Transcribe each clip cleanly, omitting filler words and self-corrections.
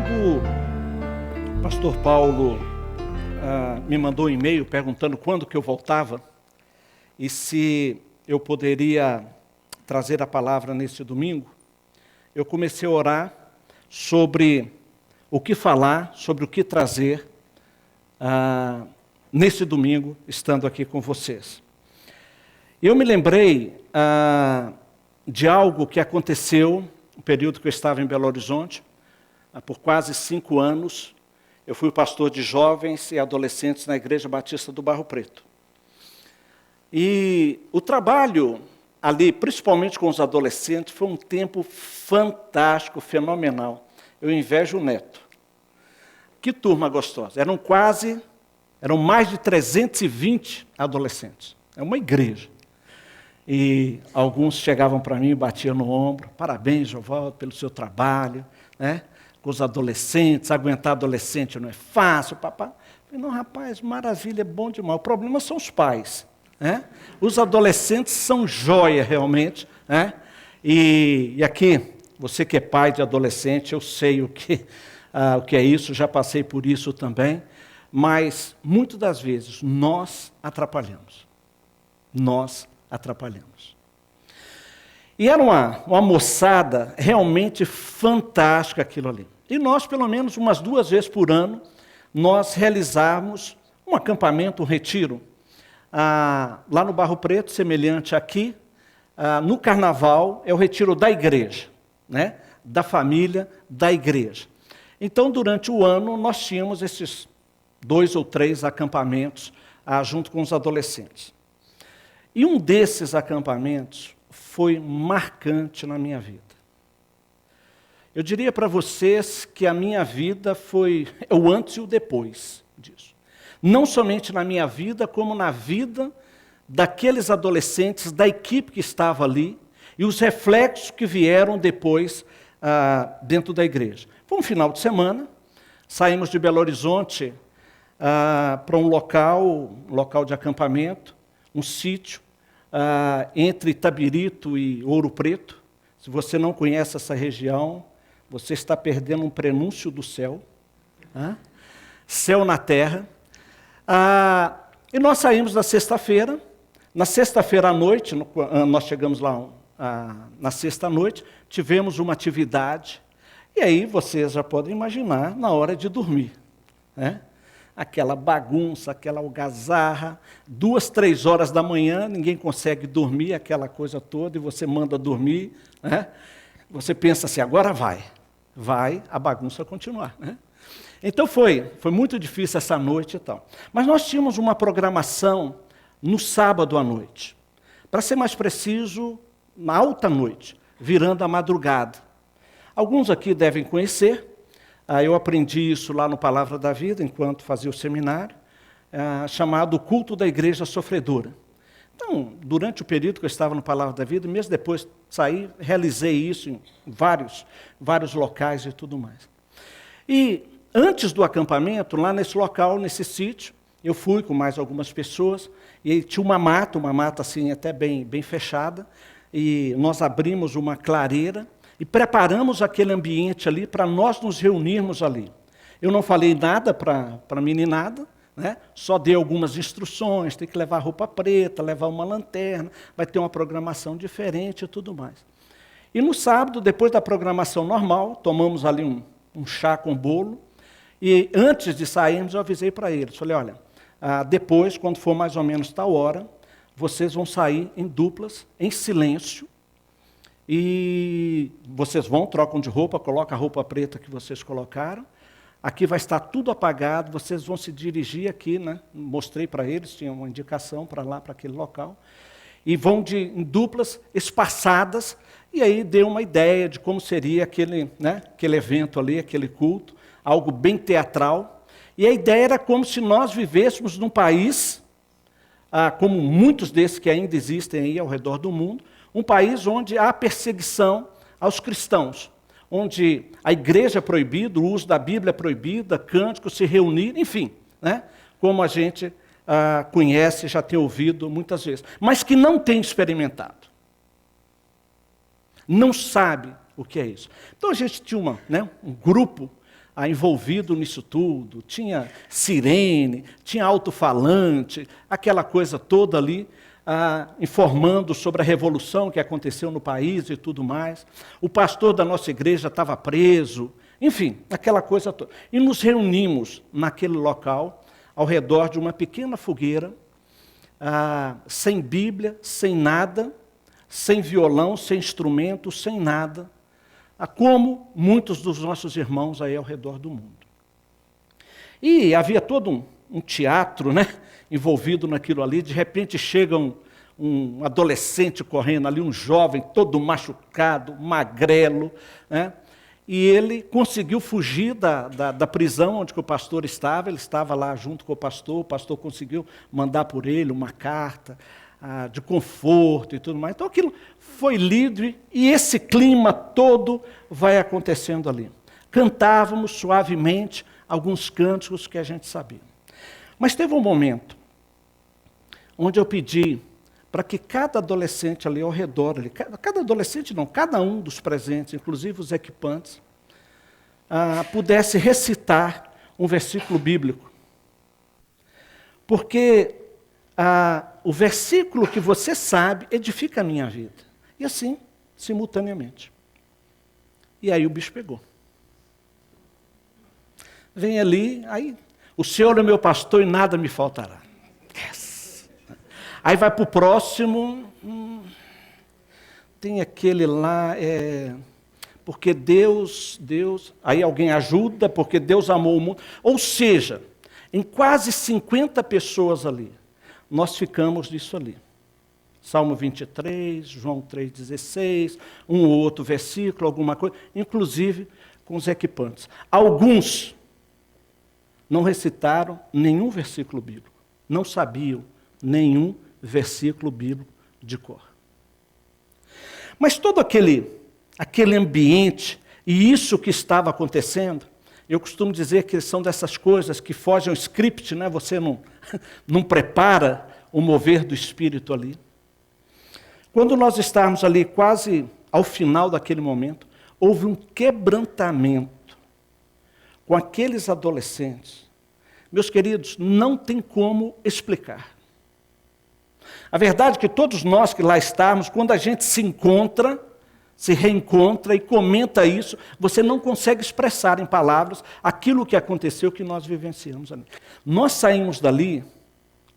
Domingo, o pastor Paulo me mandou um e-mail perguntando quando que eu voltava e se eu poderia trazer a palavra nesse domingo. Eu comecei a orar sobre o que falar, sobre o que trazer nesse domingo, estando aqui com vocês. Eu me lembrei de algo que aconteceu no período que eu estava em Belo Horizonte. Por quase 5 anos, eu fui pastor de jovens e adolescentes na Igreja Batista do Barro Preto. E o trabalho ali, principalmente com os adolescentes, foi um tempo fantástico, fenomenal. Eu invejo o Neto. Que turma gostosa. Eram mais de 320 adolescentes. É uma igreja. E alguns chegavam para mim e batiam no ombro. Parabéns, Jovaldo, pelo seu trabalho, né? Com os adolescentes, aguentar adolescente não é fácil, papai. Falei, não, rapaz, maravilha, é bom demais. O problema são os pais, né? Os adolescentes são joia, realmente, né? E aqui, você que é pai de adolescente, eu sei o que é isso, já passei por isso também, mas, muitas das vezes, nós atrapalhamos. Nós atrapalhamos. E era uma moçada realmente fantástica aquilo ali. E nós, pelo menos umas 2 vezes por ano, nós realizávamos um acampamento, um retiro, lá no Barro Preto, semelhante aqui. No Carnaval, é o retiro da igreja, né? Da família, da igreja. Então, durante o ano, nós tínhamos esses 2 ou 3 acampamentos junto com os adolescentes. E um desses acampamentos foi marcante na minha vida. Eu diria para vocês que a minha vida foi o antes e o depois disso. Não somente na minha vida, como na vida daqueles adolescentes, da equipe que estava ali, e os reflexos que vieram depois dentro da igreja. Foi um final de semana, saímos de Belo Horizonte para um local de acampamento, um sítio, entre Itabirito e Ouro Preto. Se você não conhece essa região, você está perdendo um prenúncio do céu. Céu na terra. E nós saímos na sexta-feira. Na sexta-feira à noite, nós chegamos lá na sexta-noite, tivemos uma atividade. E aí vocês já podem imaginar, na hora de dormir, né? Aquela bagunça, aquela algazarra, 2, 3 horas da manhã, ninguém consegue dormir, aquela coisa toda, e você manda dormir, né? Você pensa assim, agora vai a bagunça continuar, né? Então foi muito difícil essa noite e tal. Mas nós tínhamos uma programação no sábado à noite. Para ser mais preciso, na alta noite, virando a madrugada. Alguns aqui devem conhecer. Eu aprendi isso lá no Palavra da Vida, enquanto fazia o seminário, chamado Culto da Igreja Sofredora. Então, durante o período que eu estava no Palavra da Vida, mesmo depois saí, realizei isso em vários locais e tudo mais. E antes do acampamento, lá nesse local, nesse sítio, eu fui com mais algumas pessoas, e aí tinha uma mata assim até bem fechada, e nós abrimos uma clareira, e preparamos aquele ambiente ali para nós nos reunirmos ali. Eu não falei nada para a meninada, né? Só dei algumas instruções, tem que levar roupa preta, levar uma lanterna, vai ter uma programação diferente e tudo mais. E no sábado, depois da programação normal, tomamos ali um chá com bolo, e antes de sairmos eu avisei para eles, falei, olha, depois, quando for mais ou menos tal hora, vocês vão sair em duplas, em silêncio, e vocês trocam de roupa, colocam a roupa preta que vocês colocaram, aqui vai estar tudo apagado, vocês vão se dirigir aqui, né? Mostrei para eles, tinha uma indicação para lá, para aquele local, e vão em duplas espaçadas, e aí deu uma ideia de como seria aquele evento ali, aquele culto, algo bem teatral, e a ideia era como se nós vivêssemos num país, como muitos desses que ainda existem aí ao redor do mundo, um país onde há perseguição aos cristãos, onde a igreja é proibida, o uso da Bíblia é proibido, cânticos, se reunir, enfim, né? Como a gente conhece, já tem ouvido muitas vezes, mas que não tem experimentado. Não sabe o que é isso. Então a gente tinha um grupo envolvido nisso tudo. Tinha sirene, tinha alto-falante, aquela coisa toda ali, informando sobre a revolução que aconteceu no país e tudo mais. O pastor da nossa igreja estava preso, enfim, aquela coisa toda. E nos reunimos naquele local, ao redor de uma pequena fogueira, sem Bíblia, sem nada, sem violão, sem instrumento, sem nada, como muitos dos nossos irmãos aí ao redor do mundo. E havia todo um teatro, né, envolvido naquilo ali. De repente chega um adolescente correndo ali, um jovem todo machucado, magrelo, né, e ele conseguiu fugir da prisão onde o pastor estava. Ele estava lá junto com o pastor conseguiu mandar por ele uma carta de conforto e tudo mais. Então aquilo foi lido e esse clima todo vai acontecendo ali. Cantávamos suavemente alguns cânticos que a gente sabia. Mas teve um momento onde eu pedi para que cada adolescente ali ao redor, cada adolescente não, cada um dos presentes, inclusive os equipantes, pudesse recitar um versículo bíblico. Porque o versículo que você sabe edifica a minha vida. E assim, simultaneamente. E aí o bicho pegou. Vem ali, aí, o Senhor é meu pastor e nada me faltará. Yes. Aí vai para o próximo, tem aquele lá, porque Deus, aí alguém ajuda, porque Deus amou o mundo. Ou seja, em quase 50 pessoas ali, nós ficamos nisso ali. Salmo 23, João 3,16, um ou outro versículo, alguma coisa, inclusive com os equipantes. Alguns não recitaram nenhum versículo bíblico, não sabiam nenhum versículo bíblico de cor. Mas todo aquele ambiente e isso que estava acontecendo, eu costumo dizer que são dessas coisas que fogem ao script, né? Você não prepara o mover do Espírito ali. Quando nós estávamos ali quase ao final daquele momento, houve um quebrantamento com aqueles adolescentes. Meus queridos, não tem como explicar. A verdade é que todos nós que lá estávamos, quando a gente se encontra, se reencontra e comenta isso, você não consegue expressar em palavras aquilo que aconteceu, que nós vivenciamos ali. Nós saímos dali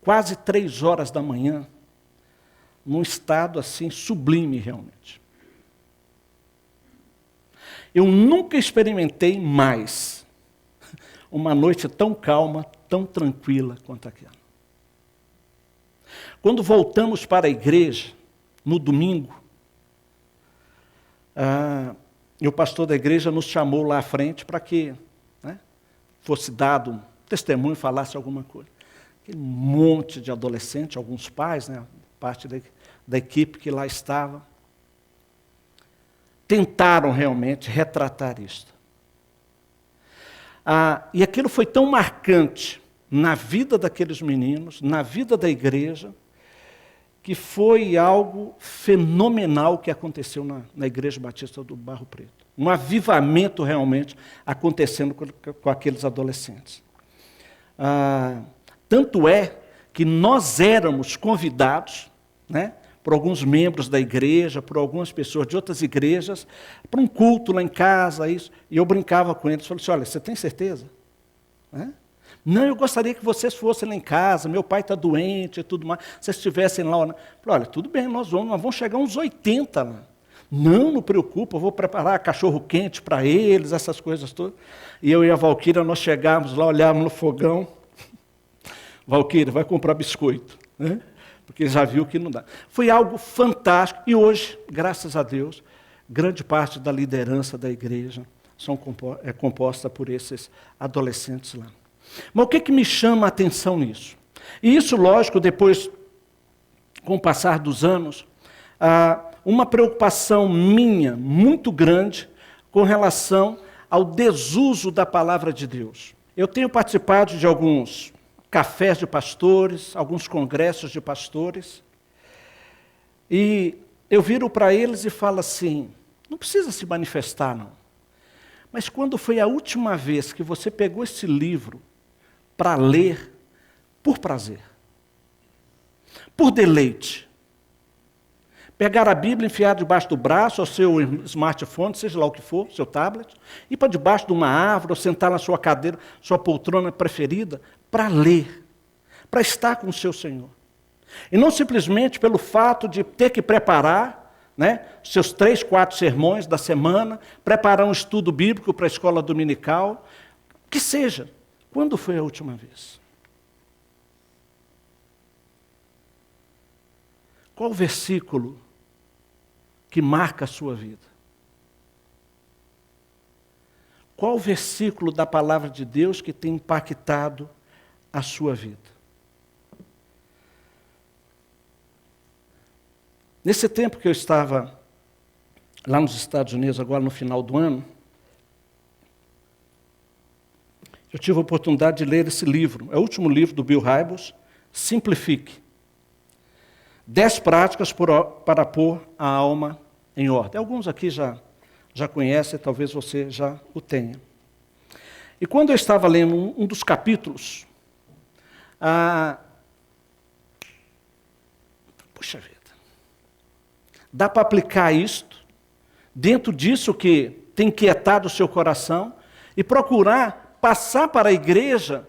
quase 3 horas da manhã, num estado assim sublime realmente. Eu nunca experimentei mais uma noite tão calma, tão tranquila quanto aquela. Quando voltamos para a igreja, no domingo, e o pastor da igreja nos chamou lá à frente para que fosse dado um testemunho, falasse alguma coisa. Aquele monte de adolescentes, alguns pais, parte da equipe que lá estava, tentaram realmente retratar isto. E aquilo foi tão marcante na vida daqueles meninos, na vida da igreja, que foi algo fenomenal que aconteceu na Igreja Batista do Barro Preto. Um avivamento realmente acontecendo com aqueles adolescentes. Tanto é que nós éramos convidados, por alguns membros da igreja, por algumas pessoas de outras igrejas, para um culto lá em casa, isso. E eu brincava com eles, falei assim, olha, você tem certeza? Não, eu gostaria que vocês fossem lá em casa, meu pai está doente e tudo mais, vocês estivessem lá. Falei, olha, tudo bem, nós vamos chegar uns 80 lá. Não preocupa, eu vou preparar cachorro quente para eles, essas coisas todas. E eu e a Valquíria, nós chegávamos lá, olhávamos no fogão, Valquíria, vai comprar biscoito, porque já viu que não dá. Foi algo fantástico, e hoje, graças a Deus, grande parte da liderança da igreja é composta por esses adolescentes lá. Mas o que me chama a atenção nisso? E isso, lógico, depois, com o passar dos anos, uma preocupação minha muito grande com relação ao desuso da palavra de Deus. Eu tenho participado de alguns cafés de pastores, alguns congressos de pastores, e eu viro para eles e falo assim, não precisa se manifestar, não. Mas quando foi a última vez que você pegou esse livro para ler por prazer, por deleite? Pegar a Bíblia, enfiar debaixo do braço, ou seu smartphone, seja lá o que for, seu tablet, ir para debaixo de uma árvore, ou sentar na sua cadeira, sua poltrona preferida, para ler, para estar com o seu Senhor. E não simplesmente pelo fato de ter que preparar, né, seus 3, 4 sermões da semana, preparar um estudo bíblico para a escola dominical, que seja. Quando foi a última vez? Qual o versículo que marca a sua vida? Qual o versículo da palavra de Deus que tem impactado a sua vida? Nesse tempo que eu estava lá nos Estados Unidos, agora no final do ano, eu tive a oportunidade de ler esse livro. É o último livro do Bill Hybels, Simplifique. 10 práticas para pôr a alma em ordem. Alguns aqui já conhecem, talvez você já o tenha. E quando eu estava lendo um dos capítulos, puxa vida, dá para aplicar isto, dentro disso que tem inquietado o seu coração, e procurar passar para a igreja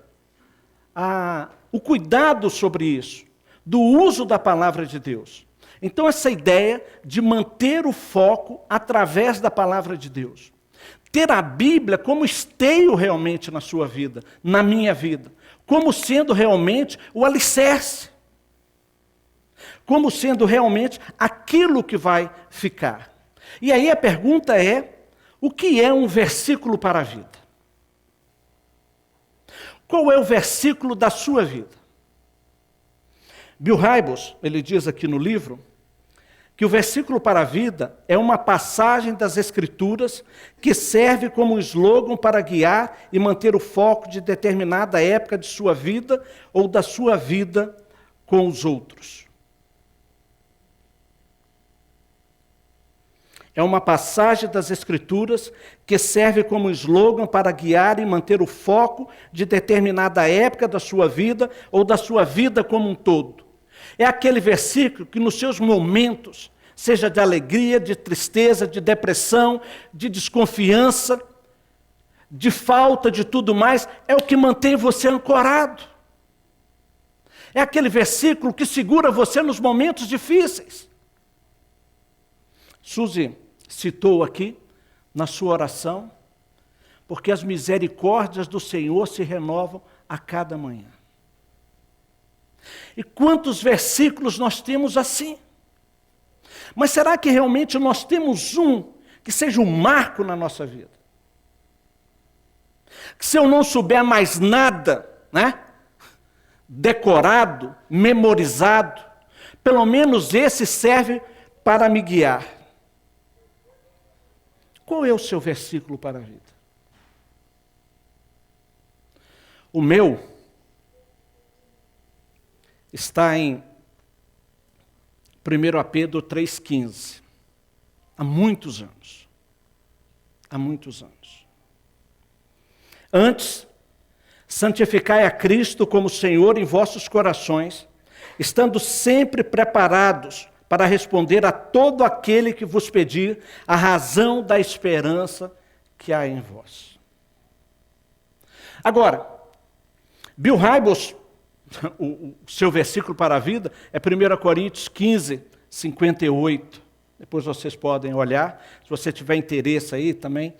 o cuidado sobre isso, do uso da palavra de Deus. Então, essa ideia de manter o foco através da palavra de Deus. Ter a Bíblia como esteio realmente na sua vida, na minha vida. Como sendo realmente o alicerce. Como sendo realmente aquilo que vai ficar. E aí a pergunta é, o que é um versículo para a vida? Qual é o versículo da sua vida? Bill Hybels, ele diz aqui no livro, que o versículo para a vida é uma passagem das Escrituras que serve como um slogan para guiar e manter o foco de determinada época de sua vida ou da sua vida com os outros. É uma passagem das Escrituras que serve como slogan para guiar e manter o foco de determinada época da sua vida ou da sua vida como um todo. É aquele versículo que nos seus momentos, seja de alegria, de tristeza, de depressão, de desconfiança, de falta de tudo mais, é o que mantém você ancorado. É aquele versículo que segura você nos momentos difíceis. Suzy citou aqui, na sua oração, porque as misericórdias do Senhor se renovam a cada manhã. E quantos versículos nós temos assim? Mas será que realmente nós temos um que seja um marco na nossa vida? Que se eu não souber mais nada, né, decorado, memorizado, pelo menos esse serve para me guiar. Qual é o seu versículo para a vida? O meu está em 1 Pedro 3,15. Há muitos anos. Há muitos anos. Antes, santificai a Cristo como Senhor em vossos corações, estando sempre preparados para responder a todo aquele que vos pedir a razão da esperança que há em vós. Agora, Bill Hybels, o seu versículo para a vida é 1 Coríntios 15, 58. Depois vocês podem olhar. Se você tiver interesse aí também,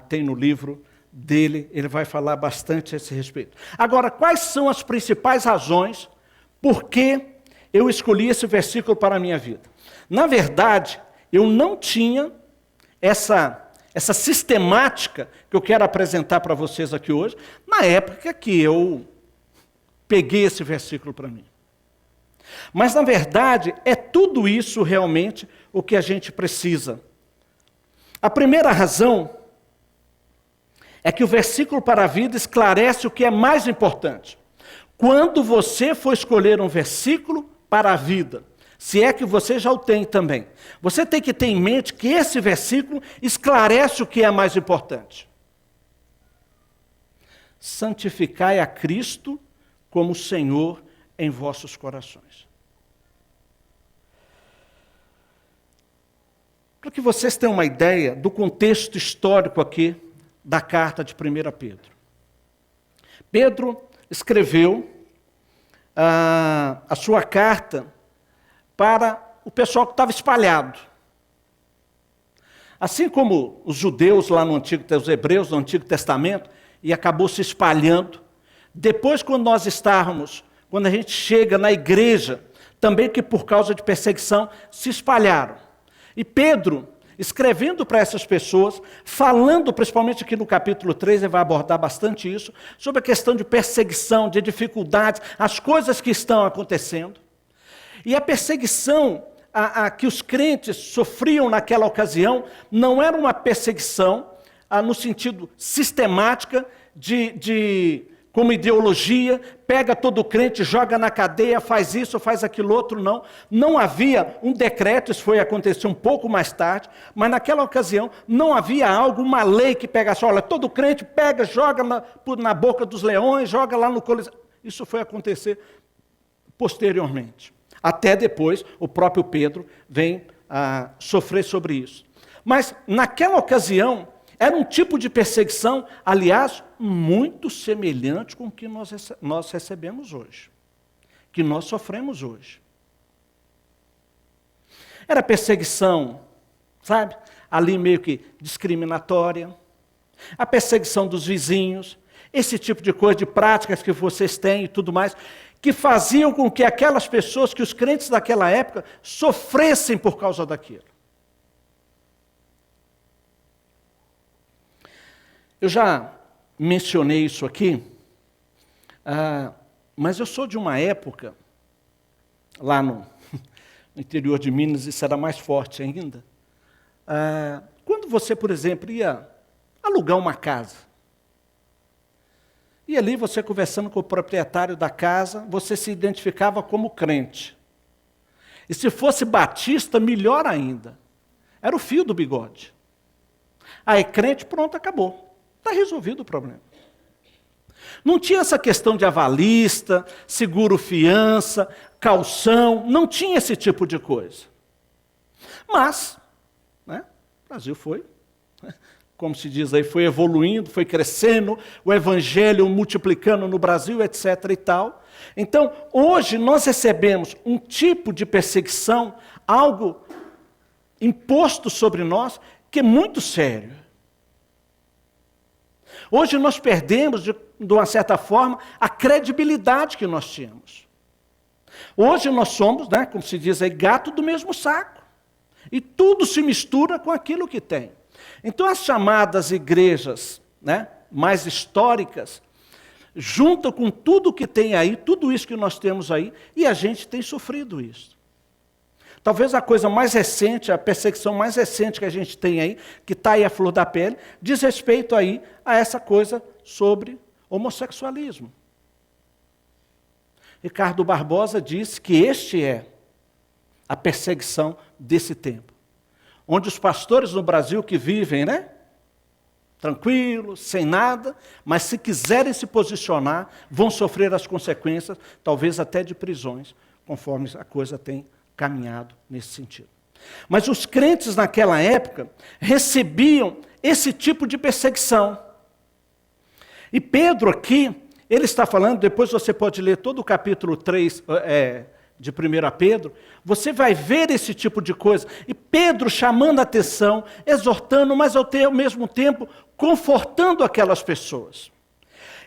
tem no livro dele, ele vai falar bastante a esse respeito. Agora, quais são as principais razões por que eu escolhi esse versículo para a minha vida? Na verdade, eu não tinha essa sistemática que eu quero apresentar para vocês aqui hoje, na época que eu peguei esse versículo para mim. Mas, na verdade, é tudo isso realmente o que a gente precisa. A primeira razão é que o versículo para a vida esclarece o que é mais importante. Quando você for escolher um versículo para a vida, se é que você já o tem também, você tem que ter em mente que esse versículo esclarece o que é mais importante. santificai a Cristo como Senhor em vossos corações. Para que vocês tenham uma ideia do contexto histórico aqui da carta de 1 Pedro. Pedro escreveu a sua carta para o pessoal que estava espalhado. Assim como os judeus lá no Antigo, os hebreus no Antigo Testamento, e acabou se espalhando. Depois, quando a gente chega na igreja, também que por causa de perseguição se espalharam. E Pedro, escrevendo para essas pessoas, falando principalmente aqui no capítulo 3, ele vai abordar bastante isso, sobre a questão de perseguição, de dificuldades, as coisas que estão acontecendo. E a perseguição que os crentes sofriam naquela ocasião não era uma perseguição no sentido sistemática como ideologia, pega todo crente, joga na cadeia, faz isso, faz aquilo outro, não. Não havia um decreto, isso foi acontecer um pouco mais tarde, mas naquela ocasião não havia uma lei que pegasse, olha, todo crente pega, joga na boca dos leões, joga lá no coliseu. Isso foi acontecer posteriormente. Até depois, o próprio Pedro vem sofrer sobre isso. Mas, naquela ocasião, era um tipo de perseguição, aliás, muito semelhante com o que nós recebemos hoje, que nós sofremos hoje. Era perseguição, sabe, ali meio que discriminatória, a perseguição dos vizinhos, esse tipo de coisa, de práticas que vocês têm e tudo mais, que faziam com que aquelas pessoas, que os crentes daquela época, sofressem por causa daquilo. Eu já mencionei isso aqui, mas eu sou de uma época, lá no interior de Minas, isso era mais forte ainda, quando você, por exemplo, ia alugar uma casa, e ali você conversando com o proprietário da casa, você se identificava como crente. E se fosse batista, melhor ainda. Era o fio do bigode. Aí crente, pronto, acabou. Está resolvido o problema. Não tinha essa questão de avalista, seguro fiança, caução, não tinha esse tipo de coisa. Mas, né, o Brasil foi, como se diz aí, foi evoluindo, foi crescendo, o evangelho multiplicando no Brasil, etc. e tal. Então, hoje nós recebemos um tipo de perseguição, algo imposto sobre nós, que é muito sério. Hoje nós perdemos, de uma certa forma, a credibilidade que nós tínhamos. Hoje nós somos, né, como se diz aí, gato do mesmo saco. E tudo se mistura com aquilo que tem. Então as chamadas igrejas, né, mais históricas, juntam com tudo que tem aí, tudo isso que nós temos aí, e a gente tem sofrido isso. Talvez a coisa mais recente, a perseguição mais recente que a gente tem aí, que está aí à flor da pele, diz respeito aí a essa coisa sobre homossexualismo. Ricardo Barbosa disse que este é a perseguição desse tempo. Onde os pastores no Brasil que vivem, né, tranquilos, sem nada, mas se quiserem se posicionar, vão sofrer as consequências, talvez até de prisões, conforme a coisa tem caminhado nesse sentido. Mas os crentes naquela época recebiam esse tipo de perseguição. E Pedro aqui, ele está falando, depois você pode ler todo o capítulo 3 de 1 Pedro, você vai ver esse tipo de coisa. E Pedro chamando a atenção, exortando, mas ao mesmo tempo confortando aquelas pessoas.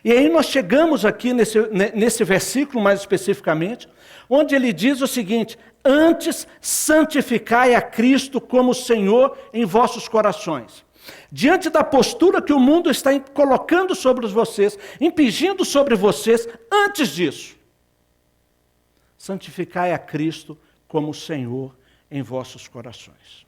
E aí nós chegamos aqui nesse versículo mais especificamente, onde ele diz o seguinte: antes santificai a Cristo como Senhor em vossos corações. Diante da postura que o mundo está colocando sobre vocês, impingindo sobre vocês, antes disso, santificai a Cristo como Senhor em vossos corações.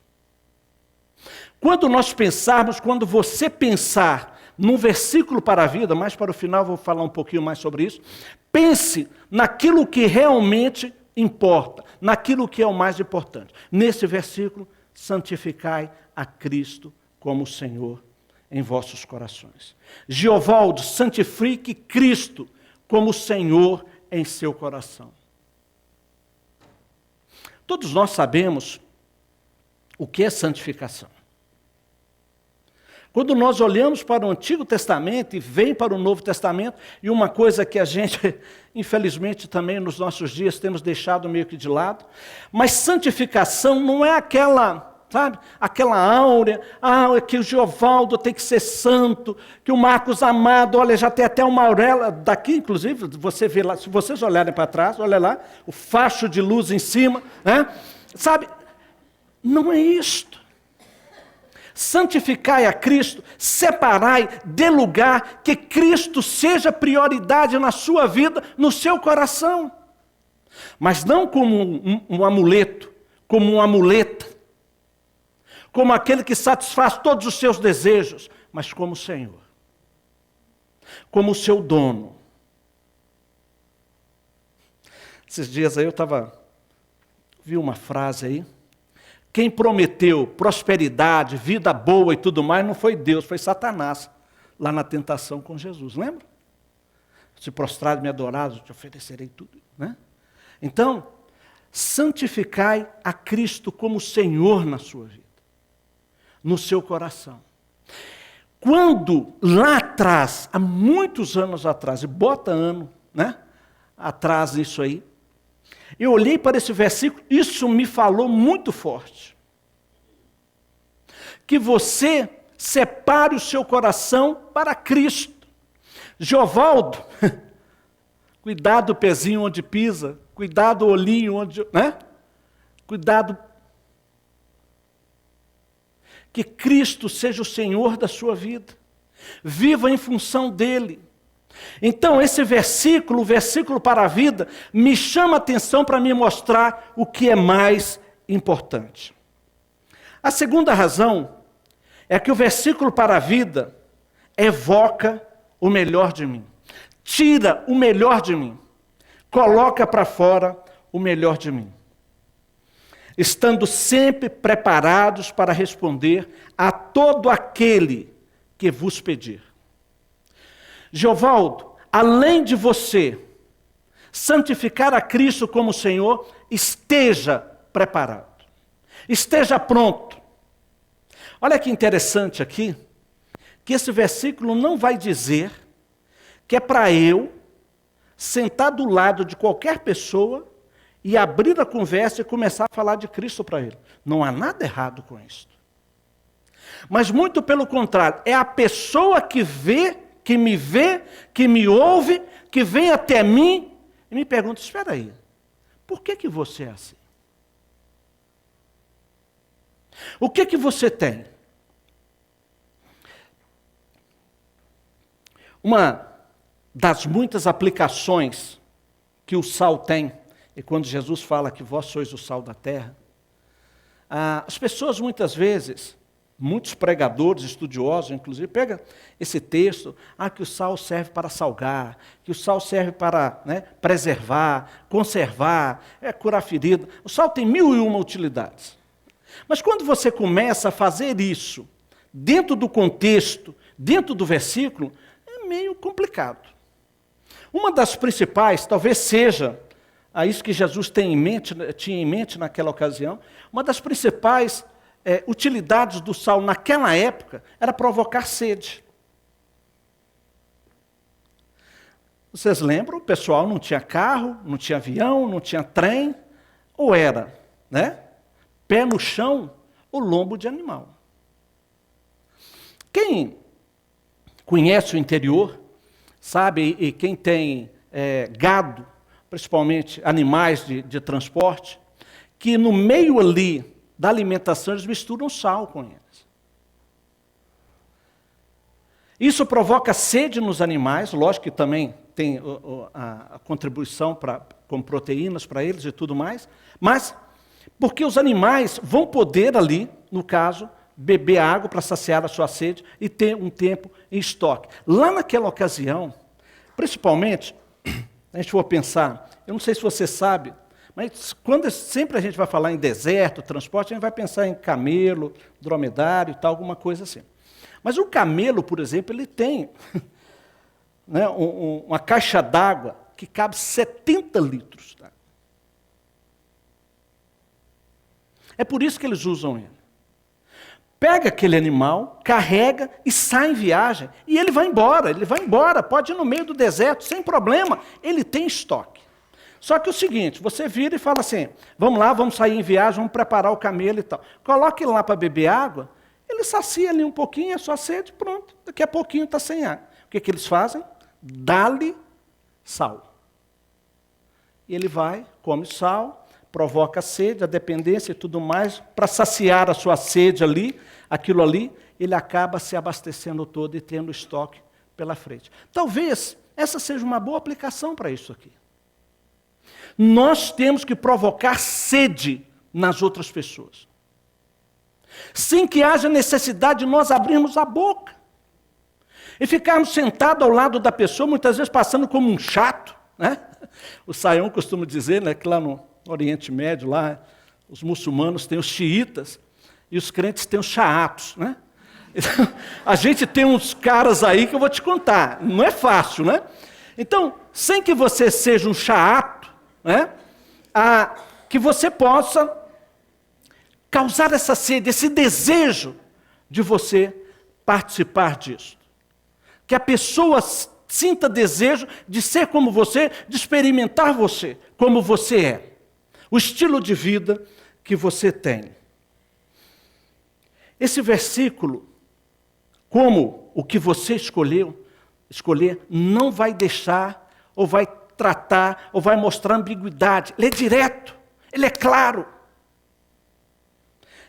Quando nós pensarmos, quando você pensar num versículo para a vida, mais para o final vou falar um pouquinho mais sobre isso, pense naquilo que realmente importa, naquilo que é o mais importante. Nesse versículo, santificai a Cristo como Senhor em vossos corações. Geovaldo, santifique Cristo como Senhor em seu coração. Todos nós sabemos o que é santificação. Quando nós olhamos para o Antigo Testamento e vem para o Novo Testamento, e uma coisa que a gente, infelizmente, também nos nossos dias temos deixado meio que de lado, mas santificação não é aquela, sabe, aquela áurea, que o Geovaldo tem que ser santo, que o Marcos Amado, olha, já tem até uma auréola, daqui inclusive, você vê lá, se vocês olharem para trás, olha lá, o facho de luz em cima, né? Sabe, não é isto. Santificai a Cristo, separai de lugar que Cristo seja prioridade na sua vida, no seu coração. Mas não como um amuleto, como uma amuleta, como aquele que satisfaz todos os seus desejos, mas como o Senhor, como o seu dono. Esses dias aí eu vi uma frase aí, quem prometeu prosperidade, vida boa e tudo mais, não foi Deus, foi Satanás, lá na tentação com Jesus, lembra? Se prostrado, me adorado, te oferecerei tudo, né? Então, santificai a Cristo como Senhor na sua vida, no seu coração. Quando lá atrás, há muitos anos atrás, e bota ano, né? Atrás isso aí, eu olhei para esse versículo, isso me falou muito forte. Que você separe o seu coração para Cristo. Geovaldo, cuidado do pezinho onde pisa, cuidado do olhinho onde, né? Cuidado. Que Cristo seja o Senhor da sua vida. Viva em função dele. Então, esse versículo, o versículo para a vida, me chama a atenção para me mostrar o que é mais importante. A segunda razão é que o versículo para a vida evoca o melhor de mim. Tira o melhor de mim. Coloca para fora o melhor de mim. Estando sempre preparados para responder a todo aquele que vos pedir. Geovaldo, além de você santificar a Cristo como Senhor, esteja preparado, esteja pronto. Olha que interessante aqui, que esse versículo não vai dizer que é para eu sentar do lado de qualquer pessoa e abrir a conversa e começar a falar de Cristo para ele. Não há nada errado com isso. Mas muito pelo contrário, é a pessoa que me ouve, que vem até mim e me pergunta, espera aí, por que você é assim? O que você tem? Uma das muitas aplicações que o sal tem, e quando Jesus fala que vós sois o sal da terra, as pessoas muitas vezes, muitos pregadores, estudiosos, inclusive, pegam esse texto, que o sal serve para salgar, que o sal serve para, né, preservar, conservar, curar ferida. O sal tem 1001 utilidades. Mas quando você começa a fazer isso, dentro do contexto, dentro do versículo, é meio complicado. Uma das principais, talvez seja, isso que Jesus tinha em mente naquela ocasião, uma das principais utilidades do sal naquela época era provocar sede. Vocês lembram? O pessoal não tinha carro, não tinha avião, não tinha trem, ou era, né? Pé no chão ou lombo de animal. Quem conhece o interior, sabe, e quem tem gado, principalmente animais de transporte, que no meio ali da alimentação eles misturam sal com eles. Isso provoca sede nos animais, lógico que também tem a contribuição com proteínas para eles e tudo mais, mas porque os animais vão poder ali, no caso, beber água para saciar a sua sede e ter um tempo em estoque. Lá naquela ocasião, principalmente, a gente for pensar, eu não sei se você sabe, mas quando sempre a gente vai falar em deserto, transporte, a gente vai pensar em camelo, dromedário e tal, alguma coisa assim. Mas o camelo, por exemplo, ele tem né, uma caixa d'água que cabe 70 litros. Tá? É por isso que eles usam ele. Pega aquele animal, carrega e sai em viagem. E ele vai embora, pode ir no meio do deserto, sem problema. Ele tem estoque. Só que o seguinte, você vira e fala assim, vamos lá, vamos sair em viagem, vamos preparar o camelo e tal. Coloque ele lá para beber água, ele sacia ali um pouquinho, é só sede, pronto. Daqui a pouquinho está sem água. O que eles fazem? Dá-lhe sal. E ele vai, come sal, provoca a sede, a dependência e tudo mais, para saciar a sua sede ali, aquilo ali, ele acaba se abastecendo todo e tendo estoque pela frente. Talvez essa seja uma boa aplicação para isso aqui. Nós temos que provocar sede nas outras pessoas, sem que haja necessidade de nós abrirmos a boca e ficarmos sentados ao lado da pessoa, muitas vezes passando como um chato, né? O Sayão costuma dizer, né, que lá no Oriente Médio, lá, os muçulmanos têm os xiitas e os crentes têm os xaatos, né? Então, a gente tem uns caras aí que eu vou te contar, não é fácil, né? Então, sem que você seja um xaato, né, que você possa causar essa sede, esse desejo de você participar disso. Que a pessoa sinta desejo de ser como você, de experimentar você, como você é. O estilo de vida que você tem. Esse versículo, como o que você escolher, não vai deixar, ou vai tratar, ou vai mostrar ambiguidade. Ele é direto, ele é claro.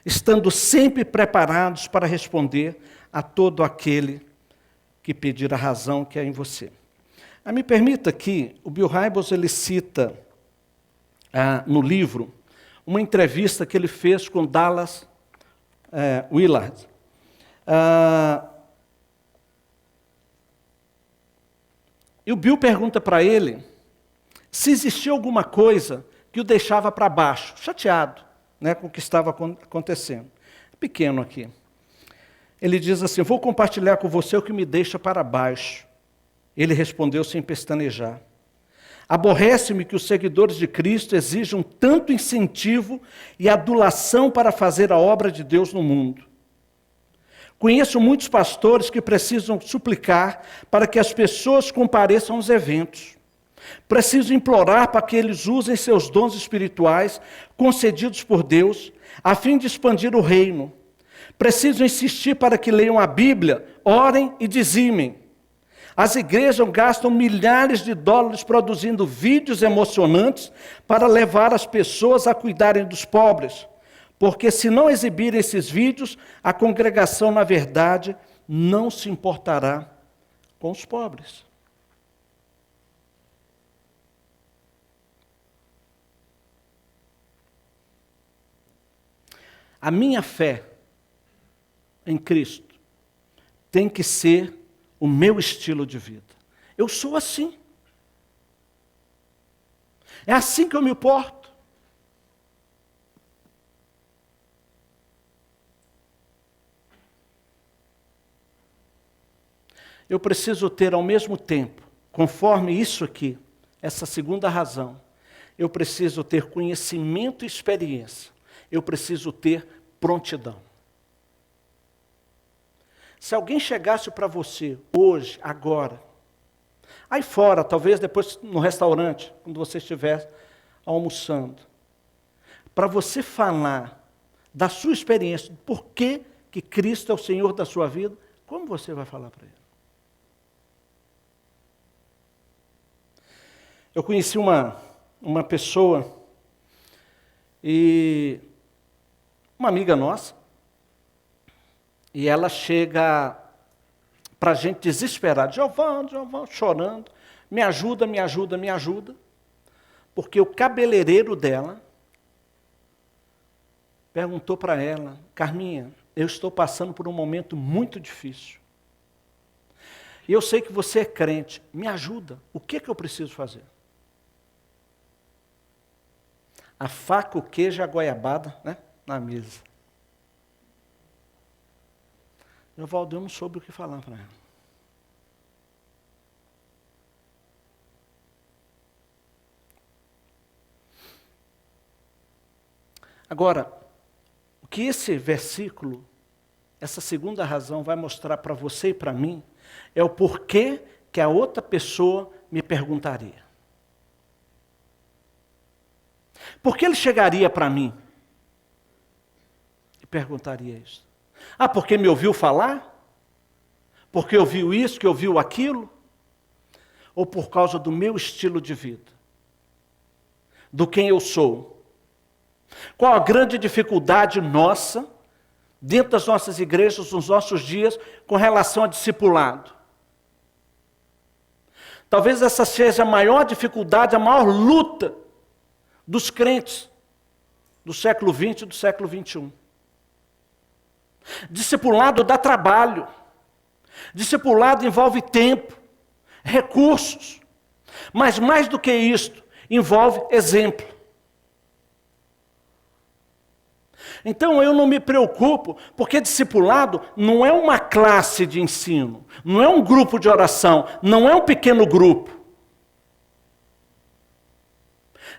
Estando sempre preparados para responder a todo aquele que pedir a razão que é em você. Me permita que o Bill Hybels, ele cita no livro uma entrevista que ele fez com Dallas Willard. E o Bill pergunta para ele se existia alguma coisa que o deixava para baixo, chateado, né, com o que estava acontecendo. Pequeno aqui. Ele diz assim, vou compartilhar com você o que me deixa para baixo. Ele respondeu sem pestanejar. Aborrece-me que os seguidores de Cristo exijam tanto incentivo e adulação para fazer a obra de Deus no mundo. Conheço muitos pastores que precisam suplicar para que as pessoas compareçam aos eventos. Preciso implorar para que eles usem seus dons espirituais concedidos por Deus, a fim de expandir o reino. Preciso insistir para que leiam a Bíblia, orem e dizimem. As igrejas gastam milhares de dólares produzindo vídeos emocionantes para levar as pessoas a cuidarem dos pobres. Porque se não exibirem esses vídeos, a congregação, na verdade, não se importará com os pobres. A minha fé em Cristo tem que ser o meu estilo de vida. Eu sou assim. É assim que eu me porto. Eu preciso ter ao mesmo tempo, conforme isso aqui, essa segunda razão, eu preciso ter conhecimento e experiência. Eu preciso ter prontidão. Se alguém chegasse para você hoje, agora, aí fora, talvez depois no restaurante, quando você estiver almoçando, para você falar da sua experiência, por que Cristo é o Senhor da sua vida, como você vai falar para ele? Eu conheci uma pessoa, e uma amiga nossa, e ela chega para a gente desesperada, Giovão, chorando, me ajuda, porque o cabeleireiro dela perguntou para ela, Carminha, eu estou passando por um momento muito difícil. E eu sei que você é crente, me ajuda, o que eu preciso fazer? A faca, o queijo e a goiabada, né, na mesa. Evaldo, eu não soube o que falar para ela. Agora, o que esse versículo, essa segunda razão vai mostrar para você e para mim, é o porquê que a outra pessoa me perguntaria. Por que ele chegaria para mim e perguntaria isso? Ah, porque me ouviu falar? Porque ouviu isso, que ouviu aquilo? Ou por causa do meu estilo de vida? Do quem eu sou? Qual a grande dificuldade nossa, dentro das nossas igrejas, nos nossos dias, com relação a discipulado? Talvez essa seja a maior dificuldade, a maior luta dos crentes do século XX e do século XXI. Discipulado dá trabalho. Discipulado envolve tempo, recursos. Mas mais do que isto, envolve exemplo. Então eu não me preocupo, porque discipulado não é uma classe de ensino, não é um grupo de oração, não é um pequeno grupo.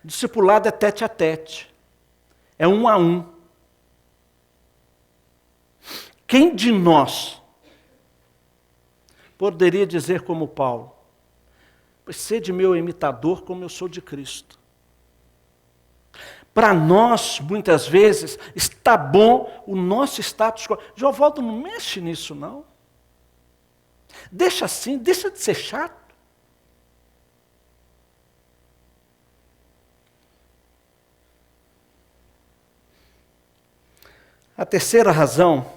Discipulado é tete a tete, é um a um. Quem de nós poderia dizer como Paulo, pois sede meu imitador como eu sou de Cristo? Para nós, muitas vezes, está bom o nosso status quo. Jovaldo, não mexe nisso, não. Deixa assim, deixa de ser chato. A terceira razão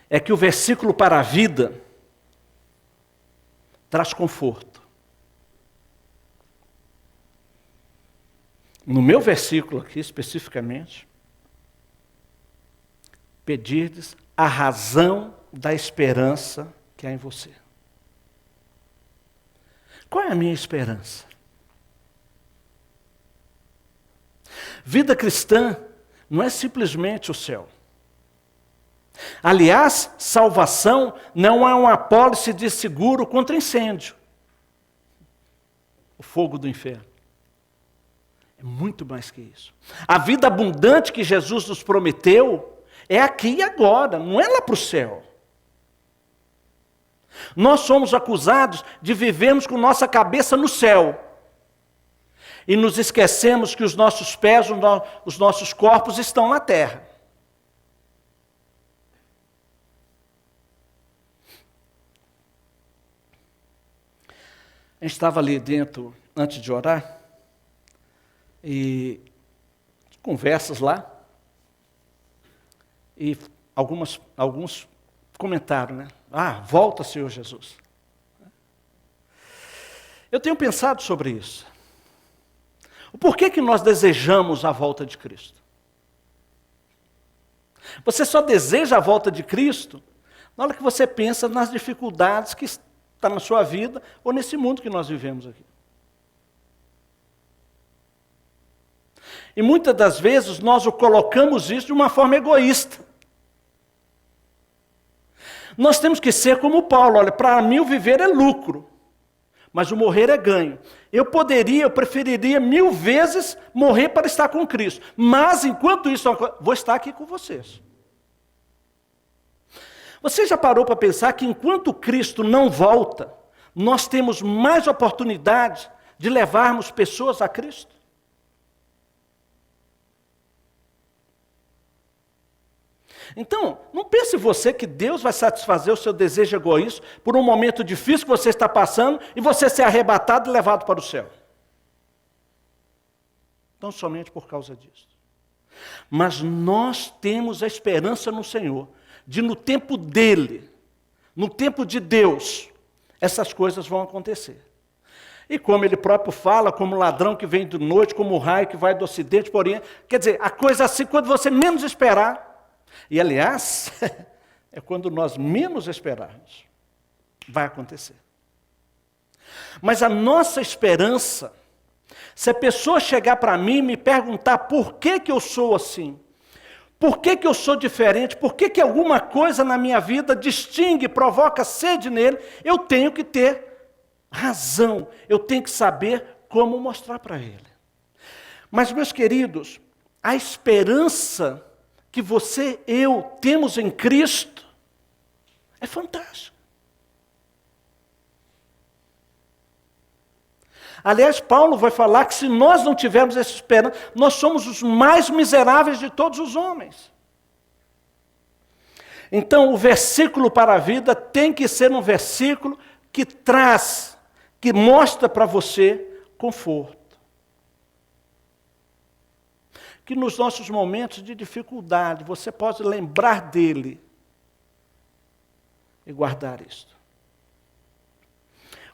é que o versículo para a vida traz conforto. No meu versículo aqui, especificamente, pedirdes a razão da esperança que há em você. Qual é a minha esperança? Vida cristã não é simplesmente o céu. Aliás, salvação não é uma apólice de seguro contra incêndio. O fogo do inferno. É muito mais que isso. A vida abundante que Jesus nos prometeu é aqui e agora, não é lá para o céu. Nós somos acusados de vivermos com nossa cabeça no céu. E nos esquecemos que os nossos pés, os nossos corpos estão na terra. A gente estava ali dentro, antes de orar, e conversas lá, e alguns comentaram, né? Ah, volta, Senhor Jesus. Eu tenho pensado sobre isso. Por que nós desejamos a volta de Cristo? Você só deseja a volta de Cristo na hora que você pensa nas dificuldades que estão na sua vida ou nesse mundo que nós vivemos aqui. E muitas das vezes nós colocamos isso de uma forma egoísta. Nós temos que ser como Paulo, olha, para mim o viver é lucro, mas o morrer é ganho. Eu preferiria 1000 vezes morrer para estar com Cristo, mas enquanto isso, vou estar aqui com vocês. Você já parou para pensar que enquanto Cristo não volta, nós temos mais oportunidade de levarmos pessoas a Cristo? Então, não pense você que Deus vai satisfazer o seu desejo egoísta por um momento difícil que você está passando e você ser arrebatado e levado para o céu. Então, somente por causa disso. Mas nós temos a esperança no Senhor, de no tempo dEle, no tempo de Deus, essas coisas vão acontecer. E como Ele próprio fala, como ladrão que vem de noite, como o raio que vai do ocidente para o oriente, quer dizer, a coisa assim, quando você menos esperar. E, aliás, é quando nós menos esperarmos, vai acontecer. Mas a nossa esperança, se a pessoa chegar para mim e me perguntar por que eu sou assim, Por que eu sou diferente? Por que alguma coisa na minha vida distingue, provoca sede nele? Eu tenho que ter razão, eu tenho que saber como mostrar para ele. Mas, meus queridos, a esperança que você e eu temos em Cristo é fantástica. Aliás, Paulo vai falar que se nós não tivermos essa esperança, nós somos os mais miseráveis de todos os homens. Então, o versículo para a vida tem que ser um versículo que traz, que mostra para você conforto. Que nos nossos momentos de dificuldade, você possa lembrar dele e guardar isto.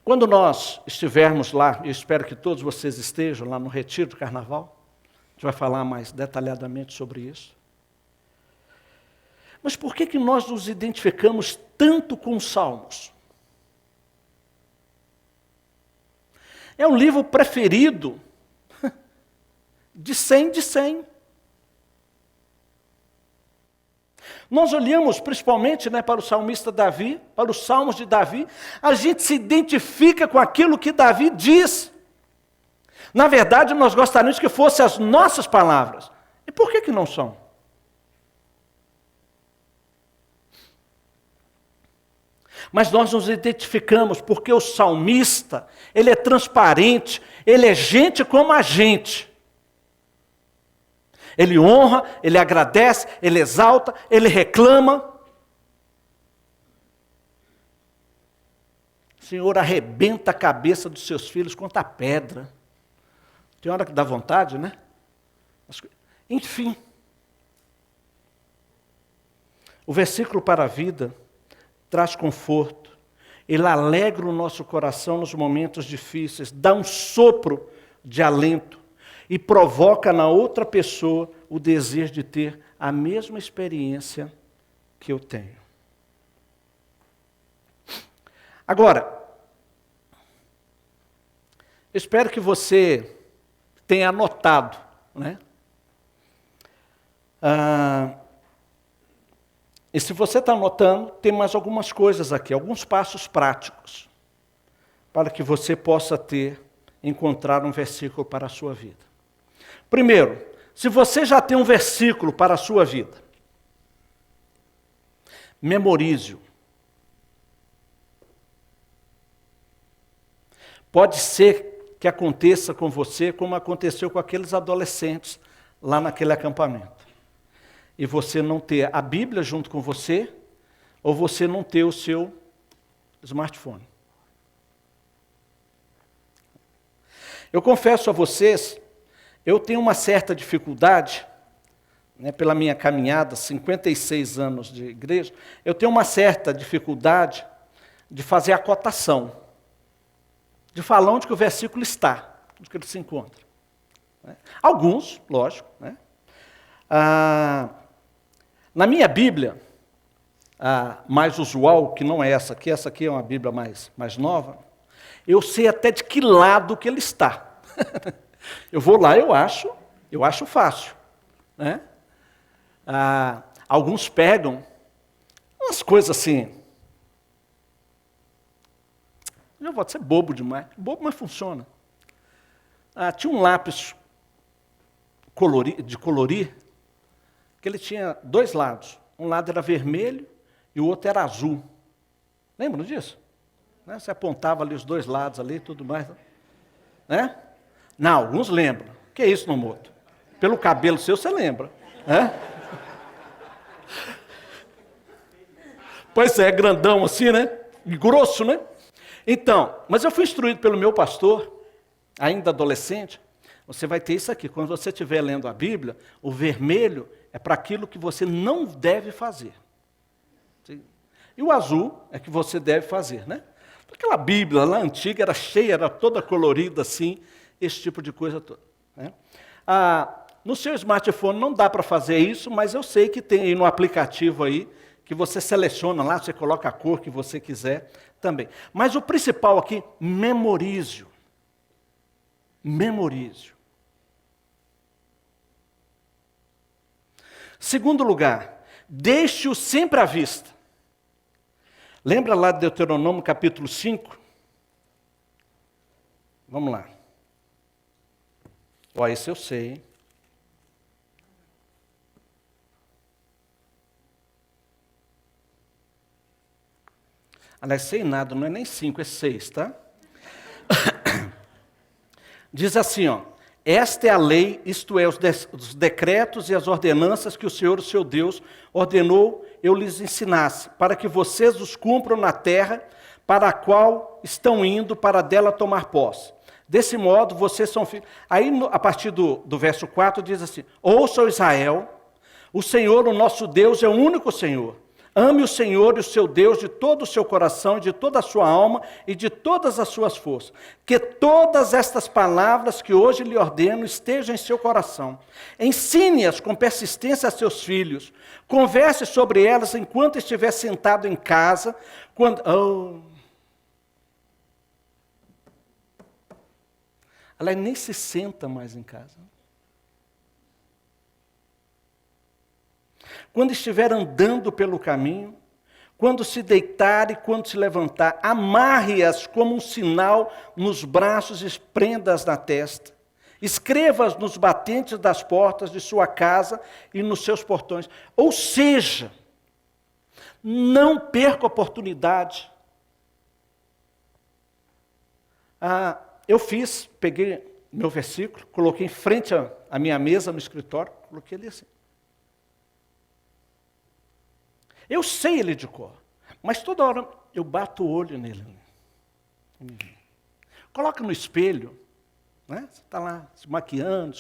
Quando nós estivermos lá, eu espero que todos vocês estejam lá no retiro do carnaval, a gente vai falar mais detalhadamente sobre isso. Mas por que nós nos identificamos tanto com os Salmos? É um livro preferido de 100. Nós olhamos principalmente, para o salmista Davi, para os salmos de Davi, a gente se identifica com aquilo que Davi diz. Na verdade, nós gostaríamos que fossem as nossas palavras. E por que não são? Mas nós nos identificamos porque o salmista, ele é transparente, ele é gente como a gente. Ele honra, ele agradece, ele exalta, ele reclama. O Senhor arrebenta a cabeça dos seus filhos contra a pedra. Tem hora que dá vontade, né? Enfim. O versículo para a vida traz conforto. Ele alegra o nosso coração nos momentos difíceis, dá um sopro de alento. E provoca na outra pessoa o desejo de ter a mesma experiência que eu tenho. Agora, eu espero que você tenha anotado, né? E se você está anotando, tem mais algumas coisas aqui, alguns passos práticos, para que você possa encontrar um versículo para a sua vida. Primeiro, se você já tem um versículo para a sua vida, memorize-o. Pode ser que aconteça com você como aconteceu com aqueles adolescentes lá naquele acampamento. E você não ter a Bíblia junto com você, ou você não ter o seu smartphone. Eu confesso a vocês, eu tenho uma certa dificuldade, pela minha caminhada, 56 anos de igreja, eu tenho uma certa dificuldade de fazer a cotação, de falar onde que o versículo está, onde que ele se encontra. Alguns, lógico. Na minha Bíblia, a mais usual, que não é essa aqui é uma Bíblia mais nova, eu sei até de que lado que ele está. Eu vou lá, eu acho fácil. Alguns pegam umas coisas assim, eu vou ser bobo demais, bobo, mas funciona. Tinha um lápis de colorir, que ele tinha dois lados. Um lado era vermelho e o outro era azul. Lembram disso? Você apontava ali os dois lados ali e tudo mais. Não, alguns lembram. O que é isso, Nomoto? Pelo cabelo seu, você lembra. Pois é, grandão assim, né? E grosso, né? Então, mas eu fui instruído pelo meu pastor, ainda adolescente, você vai ter isso aqui. Quando você estiver lendo a Bíblia, o vermelho é para aquilo que você não deve fazer. E o azul é que você deve fazer, né? Aquela Bíblia lá antiga era cheia, era toda colorida assim, esse tipo de coisa toda. No seu smartphone não dá para fazer isso, mas eu sei que tem aí no aplicativo aí, que você seleciona lá, você coloca a cor que você quiser também. Mas o principal aqui, memorize-o. Memorize-o. Segundo lugar, deixe-o sempre à vista. Lembra lá de Deuteronômio capítulo 5? Vamos lá. Ó, esse eu sei, hein? Aliás, sei nada, não é nem 5, é 6, tá? Diz assim, ó. Esta é a lei, isto é, os decretos e as ordenanças que o Senhor, o seu Deus, ordenou eu lhes ensinasse, para que vocês os cumpram na terra para a qual estão indo para dela tomar posse. Desse modo, vocês são filhos. Aí, a partir do verso 4, diz assim: ouça, Israel, o Senhor, o nosso Deus, é o único Senhor. Ame o Senhor e o seu Deus de todo o seu coração, de toda a sua alma e de todas as suas forças. Que todas estas palavras que hoje lhe ordeno estejam em seu coração. Ensine-as com persistência a seus filhos. Converse sobre elas enquanto estiver sentado em casa. Ela nem se senta mais em casa. Quando estiver andando pelo caminho, quando se deitar e quando se levantar, amarre-as como um sinal nos braços e prenda-as na testa. Escreva-as nos batentes das portas de sua casa e nos seus portões. Ou seja, não perca a oportunidade. Eu peguei meu versículo, coloquei em frente à minha mesa no escritório, coloquei ali assim. Eu sei ele de cor, mas toda hora eu bato o olho nele. Coloca no espelho, né? Você está lá se maquiando,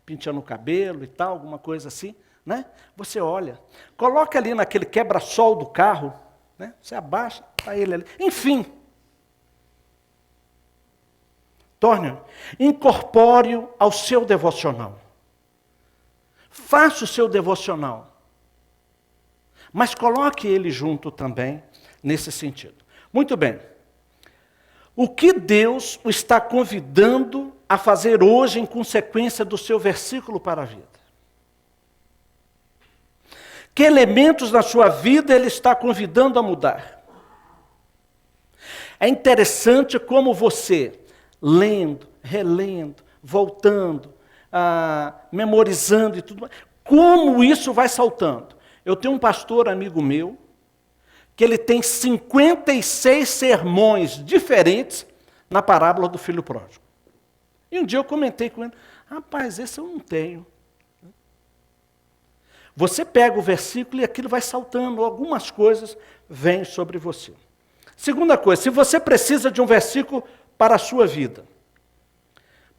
penteando o cabelo e tal, alguma coisa assim, né? Você olha. Coloca ali naquele quebra-sol do carro, né? Você abaixa, está ele ali. Enfim. Torne-o, incorpore-o ao seu devocional. Faça o seu devocional. Mas coloque ele junto também, nesse sentido. Muito bem. O que Deus o está convidando a fazer hoje em consequência do seu versículo para a vida? Que elementos na sua vida ele está convidando a mudar? É interessante como você, lendo, relendo, voltando, memorizando e tudo mais, como isso vai saltando. Eu tenho um pastor amigo meu, que ele tem 56 sermões diferentes na parábola do filho pródigo. E um dia eu comentei com ele, rapaz, esse eu não tenho. Você pega o versículo e aquilo vai saltando, algumas coisas vêm sobre você. Segunda coisa, se você precisa de um versículo para a sua vida,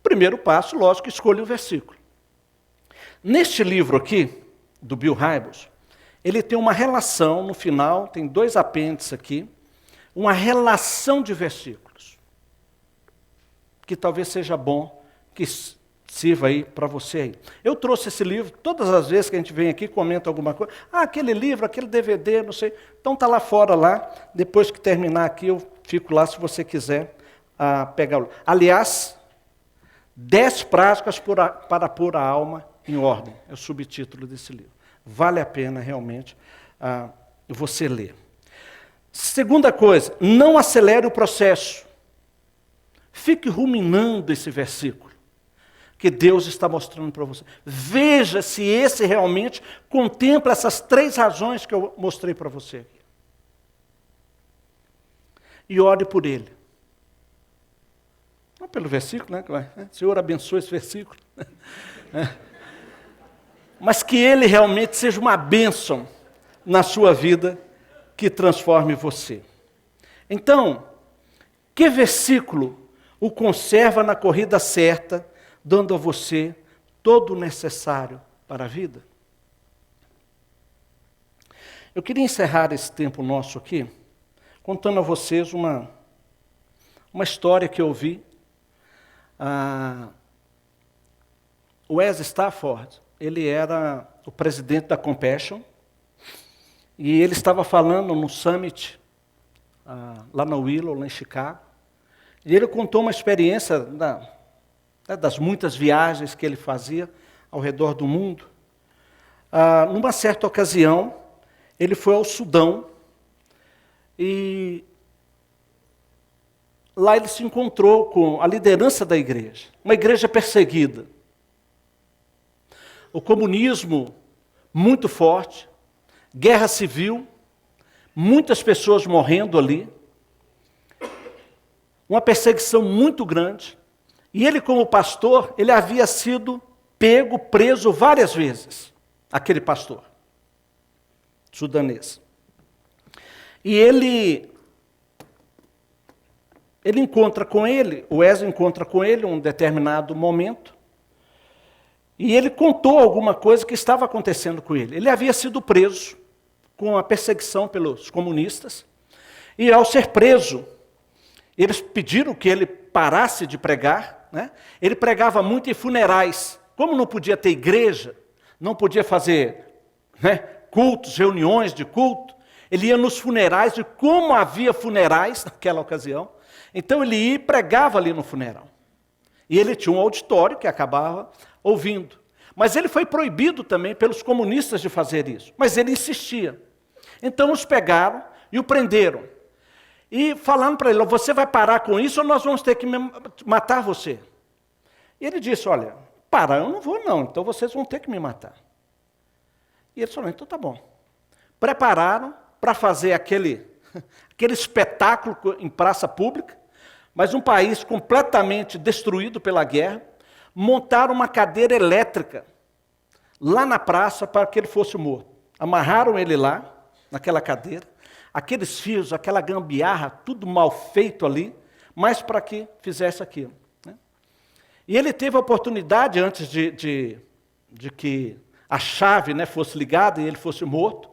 primeiro passo, lógico, escolha um versículo. Neste livro aqui, do Bill Hybels, ele tem uma relação, no final, tem 2 apêndices aqui, uma relação de versículos, que talvez seja bom, que sirva aí para você aí. Eu trouxe esse livro, todas as vezes que a gente vem aqui, comenta alguma coisa, aquele livro, aquele DVD, não sei, então está lá fora, lá, depois que terminar aqui, eu fico lá, se você quiser pegar. Aliás, 10 práticas para pôr a alma em ordem, é o subtítulo desse livro. Vale a pena, realmente, você ler. Segunda coisa, não acelere o processo. Fique ruminando esse versículo que Deus está mostrando para você. Veja se esse realmente contempla essas 3 razões que eu mostrei para você. E ore por ele. Não pelo versículo, né? Senhor, abençoe esse versículo. Mas que ele realmente seja uma bênção na sua vida, que transforme você. Então, que versículo o conserva na corrida certa, dando a você todo o necessário para a vida? Eu queria encerrar esse tempo nosso aqui, contando a vocês uma história que eu ouvi. O Wes Stafford, ele era o presidente da Compassion, e ele estava falando no Summit, lá na Willow, lá em Chicago, e ele contou uma experiência das muitas viagens que ele fazia ao redor do mundo. numa certa ocasião, ele foi ao Sudão e lá ele se encontrou com a liderança da igreja, uma igreja perseguida. O comunismo muito forte, guerra civil, muitas pessoas morrendo ali, uma perseguição muito grande. E ele, como pastor, ele havia sido pego, preso várias vezes, aquele pastor sudanês. E ele encontra com ele, o Wesley encontra com ele em um determinado momento, e ele contou alguma coisa que estava acontecendo com ele. Ele havia sido preso com a perseguição pelos comunistas, e ao ser preso, eles pediram que ele parasse de pregar, né? Ele pregava muito em funerais. Como não podia ter igreja, não podia fazer, né, cultos, reuniões de culto, ele ia nos funerais, e como havia funerais naquela ocasião, então ele ia e pregava ali no funeral. E ele tinha um auditório que acabava ouvindo. Mas ele foi proibido também pelos comunistas de fazer isso. Mas ele insistia. Então os pegaram e o prenderam. E falando para ele, você vai parar com isso ou nós vamos ter que matar você? E ele disse, olha, parar eu não vou não, então vocês vão ter que me matar. E eles falaram, então tá bom. Prepararam para fazer aquele espetáculo em praça pública, mas um país completamente destruído pela guerra, montaram uma cadeira elétrica lá na praça para que ele fosse morto. Amarraram ele lá, naquela cadeira, aqueles fios, aquela gambiarra, tudo mal feito ali, mas para que fizesse aquilo. Né? E ele teve a oportunidade, antes de que a chave, né, fosse ligada e ele fosse morto,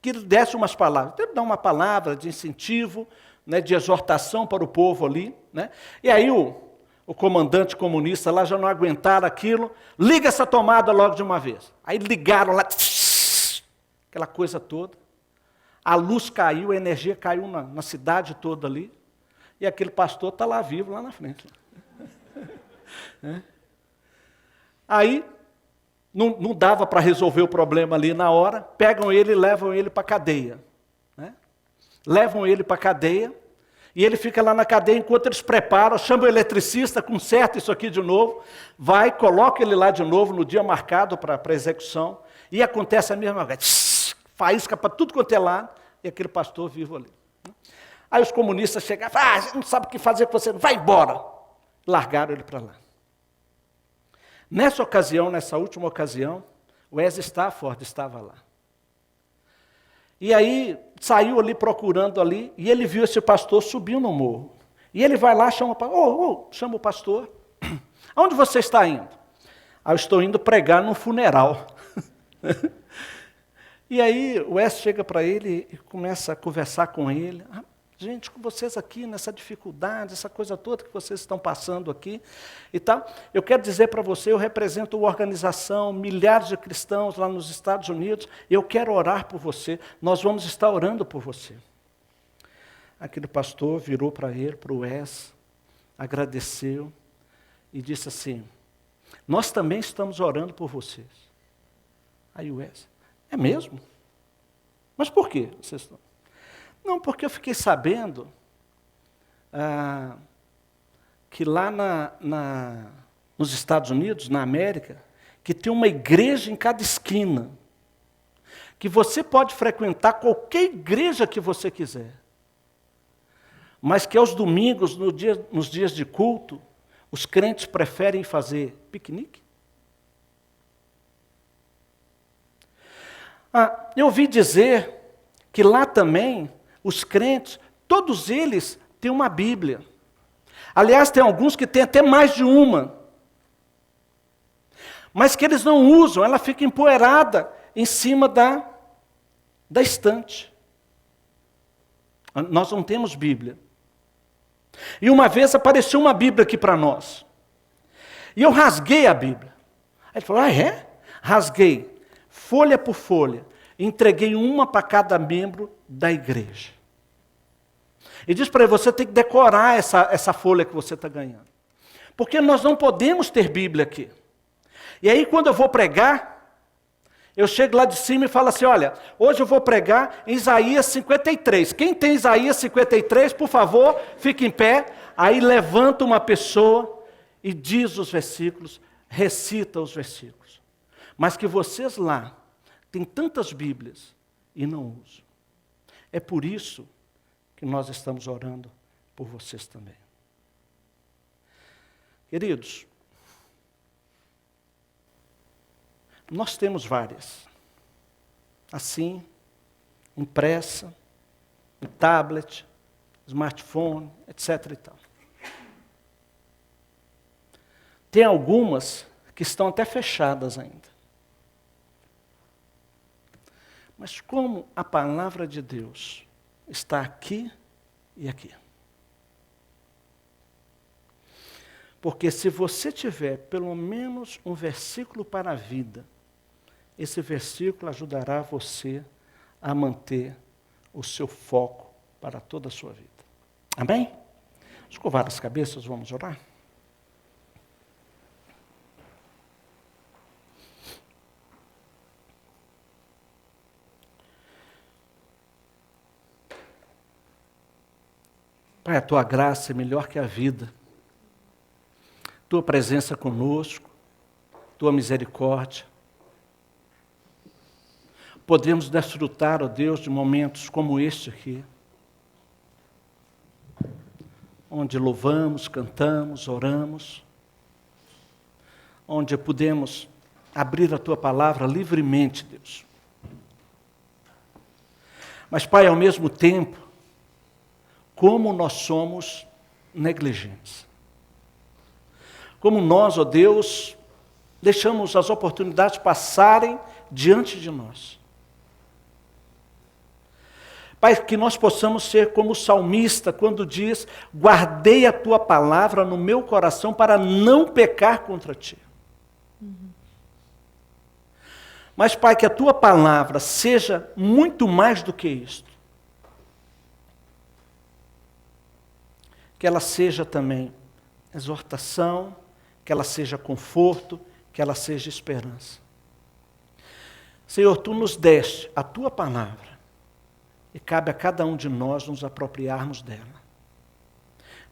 que ele desse umas palavras. Teve que dar uma palavra de incentivo, né, de exortação para o povo ali. Né? E aí o comandante comunista lá já não aguentaram aquilo, liga essa tomada logo de uma vez. Aí ligaram lá, aquela coisa toda. A luz caiu, a energia caiu na cidade toda ali, e aquele pastor está lá vivo, lá na frente. Aí, não dava para resolver o problema ali na hora, pegam ele e levam ele para a cadeia. Né? Levam ele para a cadeia, e ele fica lá na cadeia enquanto eles preparam, chama o eletricista, conserta isso aqui de novo, vai, coloca ele lá de novo no dia marcado para a execução, e acontece a mesma coisa. Faísca para tudo quanto é lado, e aquele pastor vivo ali. Aí os comunistas chegaram, a gente não sabe o que fazer com você, vai embora. Largaram ele para lá. Nessa ocasião, nessa última ocasião, o Wesley Stafford estava lá. E aí, saiu ali procurando ali, e ele viu esse pastor subindo no morro. E ele vai lá, chama o pastor. Aonde você está indo? Ah, eu estou indo pregar num funeral. E aí o Wesley chega para ele e começa a conversar com ele. Gente, com vocês aqui, nessa dificuldade, essa coisa toda que vocês estão passando aqui e tal, eu quero dizer para você, eu represento uma organização, milhares de cristãos lá nos Estados Unidos, eu quero orar por você, nós vamos estar orando por você. Aquele pastor virou para ele, para o Wesley, agradeceu e disse assim, nós também estamos orando por vocês. Aí o Wesley, é mesmo? Mas por quê? Vocês estão... Não, porque eu fiquei sabendo que lá nos Estados Unidos, na América, que tem uma igreja em cada esquina, que você pode frequentar qualquer igreja que você quiser, mas que aos domingos, nos dias de culto, os crentes preferem fazer piquenique. Eu ouvi dizer que lá também, os crentes, todos eles têm uma Bíblia. Aliás, tem alguns que têm até mais de uma. Mas que eles não usam, ela fica empoeirada em cima da estante. Nós não temos Bíblia. E uma vez apareceu uma Bíblia aqui para nós. E eu rasguei a Bíblia. Aí ele falou, é? Rasguei. Folha por folha, entreguei uma para cada membro da igreja. E diz para ele, você tem que decorar essa folha que você está ganhando. Porque nós não podemos ter Bíblia aqui. E aí quando eu vou pregar, Eu chego lá de cima e falo assim, olha, hoje eu vou pregar em Isaías 53. Quem tem Isaías 53, por favor, fique em pé. Aí levanta uma pessoa e diz os versículos, recita os versículos. Mas que vocês lá têm tantas Bíblias e não usam. É por isso que nós estamos orando por vocês também. Queridos, nós temos várias. Assim, impressa, em tablet, smartphone, etc. e tal. Tem algumas que estão até fechadas ainda. Mas como a palavra de Deus está aqui e aqui. Porque se você tiver pelo menos um versículo para a vida, esse versículo ajudará você a manter o seu foco para toda a sua vida. Amém? Escovar as cabeças, vamos orar? Pai, a tua graça é melhor que a vida. Tua presença conosco, tua misericórdia. Podemos desfrutar, ó Deus, de momentos como este aqui, onde louvamos, cantamos, oramos, onde podemos abrir a tua palavra livremente, Deus. Mas, Pai, ao mesmo tempo, como nós somos negligentes. Como nós, ó Deus, deixamos as oportunidades passarem diante de nós. Pai, que nós possamos ser como o salmista, quando diz, guardei a tua palavra no meu coração para não pecar contra ti. Mas, Pai, que a tua palavra seja muito mais do que isto. Que ela seja também exortação, que ela seja conforto, que ela seja esperança. Senhor, tu nos deste a tua palavra e cabe a cada um de nós nos apropriarmos dela.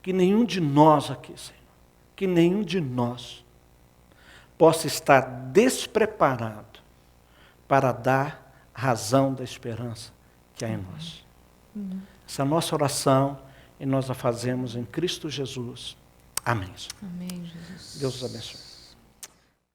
Que nenhum de nós aqui, Senhor, que nenhum de nós possa estar despreparado para dar razão da esperança que há em nós. Essa é a nossa oração e nós a fazemos em Cristo Jesus. Amém. Amém, Jesus. Deus os abençoe.